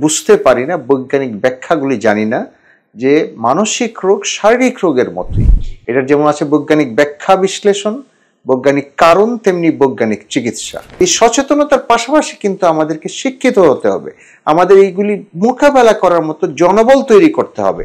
বুঝতে পারি না, বৈজ্ঞানিক ব্যাখ্যাগুলি জানি না যে মানসিক রোগ শারীরিক রোগের মতোই। এটার যেমন আছে বৈজ্ঞানিক ব্যাখ্যা বিশ্লেষণ, বৈজ্ঞানিক কারণ, তেমনি বৈজ্ঞানিক চিকিৎসা। এই সচেতনতার পাশাপাশি কিন্তু আমাদেরকে শিক্ষিত হতে হবে, আমাদের এইগুলি মোকাবেলা করার মতো জনবল তৈরি করতে হবে।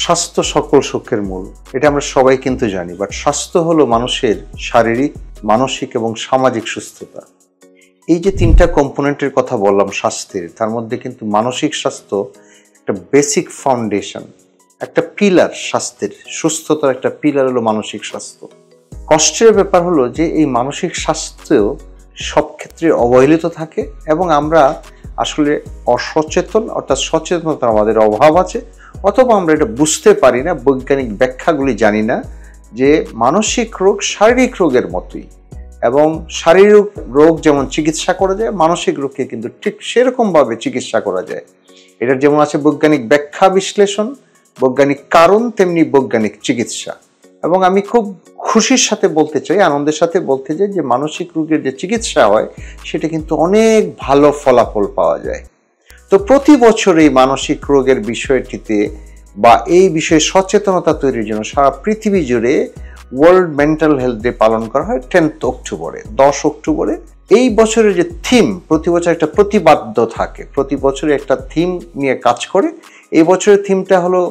স্বাস্থ্য সকল সুখের মূল, এটা আমরা সবাই কিন্তু জানি। বাট স্বাস্থ্য হলো মানুষের শারীরিক, মানসিক এবং সামাজিক সুস্থতা। এই যে তিনটা কম্পোনেন্টের কথা বললাম স্বাস্থ্যের, তার মধ্যে কিন্তু মানসিক স্বাস্থ্য একটা বেসিক ফাউন্ডেশন, একটা পিলার। স্বাস্থ্যের সুস্থতার একটা পিলার হলো মানসিক স্বাস্থ্য। কষ্টের ব্যাপার হলো যে এই মানসিক স্বাস্থ্য সব ক্ষেত্রে অবহেলিত থাকে এবং আমরা আসলে অসচেতন, অর্থাৎ সচেতনতার আমাদের অভাব আছে, অথবা আমরা এটা বুঝতে পারি না, বৈজ্ঞানিক ব্যাখ্যাগুলি জানি না যে মানসিক রোগ শারীরিক রোগের মতোই, এবং শারীরিক রোগ যেমন চিকিৎসা করা যায়, মানসিক রোগকে কিন্তু ঠিক সেরকমভাবে চিকিৎসা করা যায়। এটার যেমন আছে বৈজ্ঞানিক ব্যাখ্যা বিশ্লেষণ, বৈজ্ঞানিক কারণ, তেমনি বৈজ্ঞানিক চিকিৎসা। এবং আমি খুব খুশির সাথে বলতে চাই, আনন্দের সাথে বলতে চাই যে মানসিক রোগের যে চিকিৎসা হয় সেটা কিন্তু অনেক ভালো ফলাফল পাওয়া যায়। তো প্রতি বছর এই মানসিক রোগের বিষয়টিতে বা এই বিষয়ে সচেতনতা তৈরির জন্য সারা পৃথিবী জুড়ে ওয়ার্ল্ড মেন্টাল হেলথ ডে পালন করা হয় 10 অক্টোবরে, 10 অক্টোবরে। এই বছরের যে থিম, প্রতি বছর একটা প্রতিপাদ্য থাকে, প্রতি বছরে একটা থিম নিয়ে কাজ করে। এই বছরের থিমটা হলো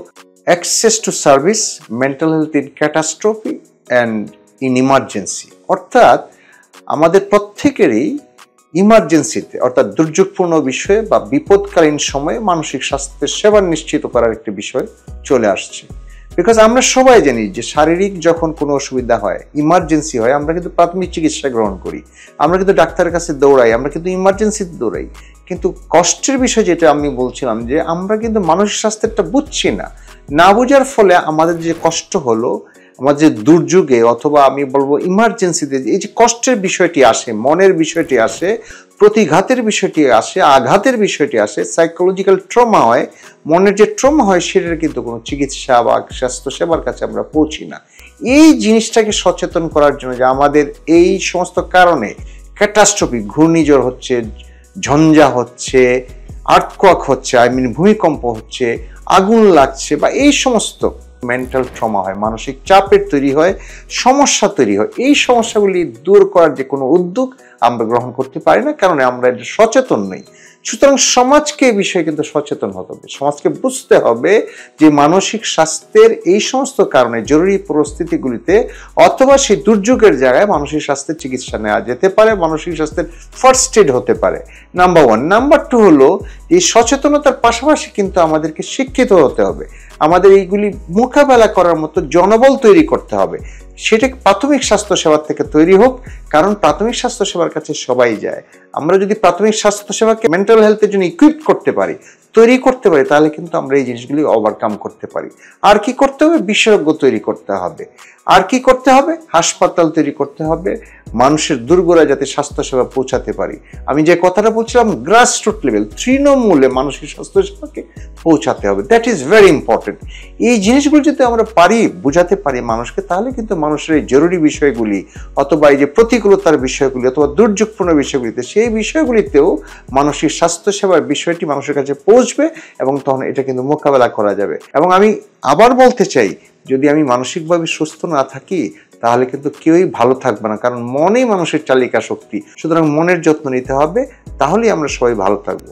access to service, mental health in catastrophe and in emergency. অর্থাৎ আমাদের প্রত্যেকেরই ইমার্জেন্সিতে, অর্থাৎ দুর্যোগপূর্ণ বিষয়ে বা বিপদকালীন সময়ে মানসিক স্বাস্থ্যের সেবা নিশ্চিত করার একটি বিষয় চলে আসছে। বিকজ আমরা সবাই জানি যে শারীরিক যখন কোনো অসুবিধা হয়, ইমার্জেন্সি হয়, আমরা কিন্তু প্রাথমিক চিকিৎসা গ্রহণ করি, আমরা কিন্তু ডাক্তারের কাছে দৌড়াই, আমরা কিন্তু ইমার্জেন্সিতে দৌড়াই। কিন্তু কষ্টের বিষয় যেটা আমি বলছিলাম যে আমরা কিন্তু মানসিক স্বাস্থ্যটা বুঝছি না, না বোঝার ফলে আমাদের যে কষ্ট হলো, আমাদের যে দুর্যোগে অথবা আমি বলবো ইমার্জেন্সিতে এই যে কষ্টের বিষয়টি আসে, মনের বিষয়টি আসে, প্রতিঘাতের বিষয়টি আসে, আঘাতের বিষয়টি আসে, সাইকোলজিক্যাল ট্রমা হয়, মনের যে ট্রমা হয় সেটার কিন্তু কোনো চিকিৎসা বা স্বাস্থ্য সেবার কাছে আমরা পৌঁছি না। এই জিনিসটাকে সচেতন করার জন্য যে আমাদের এই সমস্ত কারণে ক্যাটাস্ট্রফি, ঘূর্ণিঝড় হচ্ছে, ঝঞ্ঝা হচ্ছে, আর্থকোয়াক হচ্ছে, ভূমিকম্প হচ্ছে, আগুন লাগছে, বা এই সমস্ত মেন্টাল ট্রমা হয়, মানসিক চাপের তৈরি হয়, সমস্যা তৈরি হয়। এই সমস্যাগুলি দূর করার যে কোনো উদ্যোগ আমরা গ্রহণ করতে পারি না, কারণ আমরা এটা সচেতন নই। সুতরাং সমাজকে এই বিষয়ে কিন্তু সচেতন হতে হবে, সমাজকে বুঝতে হবে যে মানসিক স্বাস্থ্যের এই সমস্ত কারণে জরুরি পরিস্থিতিগুলিতে অথবা সেই দুর্যোগের জায়গায় মানসিক স্বাস্থ্যের চিকিৎসা নেওয়া যেতে পারে, মানসিক স্বাস্থ্যের ফার্স্ট এড হতে পারে। নাম্বার 1। নাম্বার 2 হলো এই সচেতনতার পাশাপাশি কিন্তু আমাদেরকে শিক্ষিত হতে হবে, আমাদের এইগুলি মোকাবেলা করার মতো জনবল তৈরি করতে হবে। সেটা প্রাথমিক স্বাস্থ্য সেবার থেকে তৈরি হোক, কারণ প্রাথমিক স্বাস্থ্য সেবার কাছে সবাই যায়। আমরা যদি প্রাথমিক স্বাস্থ্য সেবাকে মেন্টাল হেলথের জন্য ইকুইপ করতে পারি, তৈরি করতে পারি, তাহলে কিন্তু আমরা এই জিনিসগুলি ওভারকাম করতে পারি। আর কি করতে হবে? বিশেষজ্ঞ তৈরি করতে হবে। আর কি করতে হবে? হাসপাতাল তৈরি করতে হবে, মানুষের দুর্গরায় যাতে স্বাস্থ্যসেবা পৌঁছাতে পারি। আমি যে কথাটা বলছিলাম, গ্রাসরুট লেভেল, তৃণমূলে মানসিক স্বাস্থ্যসেবাকে পৌঁছাতে হবে। That is very important. এই জিনিসগুলো যদি আমরা পারি, বুঝাতে পারি মানুষকে, তাহলে কিন্তু মানুষের এই জরুরি বিষয়গুলি অথবা এই যে প্রতিকূলতার বিষয়গুলি অথবা দুর্যোগপূর্ণ বিষয়গুলিতে, সেই বিষয়গুলিতেও মানসিক স্বাস্থ্যসেবার বিষয়টি মানুষের কাছে পৌঁছবে এবং তখন এটা কিন্তু মোকাবেলা করা যাবে। এবং আমি আবার বলতে চাই, যদি আমি মানসিকভাবে সুস্থ না থাকি তাহলে কিন্তু কেউই ভালো থাকবে না, কারণ মনেই মানুষের চালিকা শক্তি। সুতরাং মনের যত্ন নিতে হবে, তাহলেই আমরা সবাই ভালো থাকবো।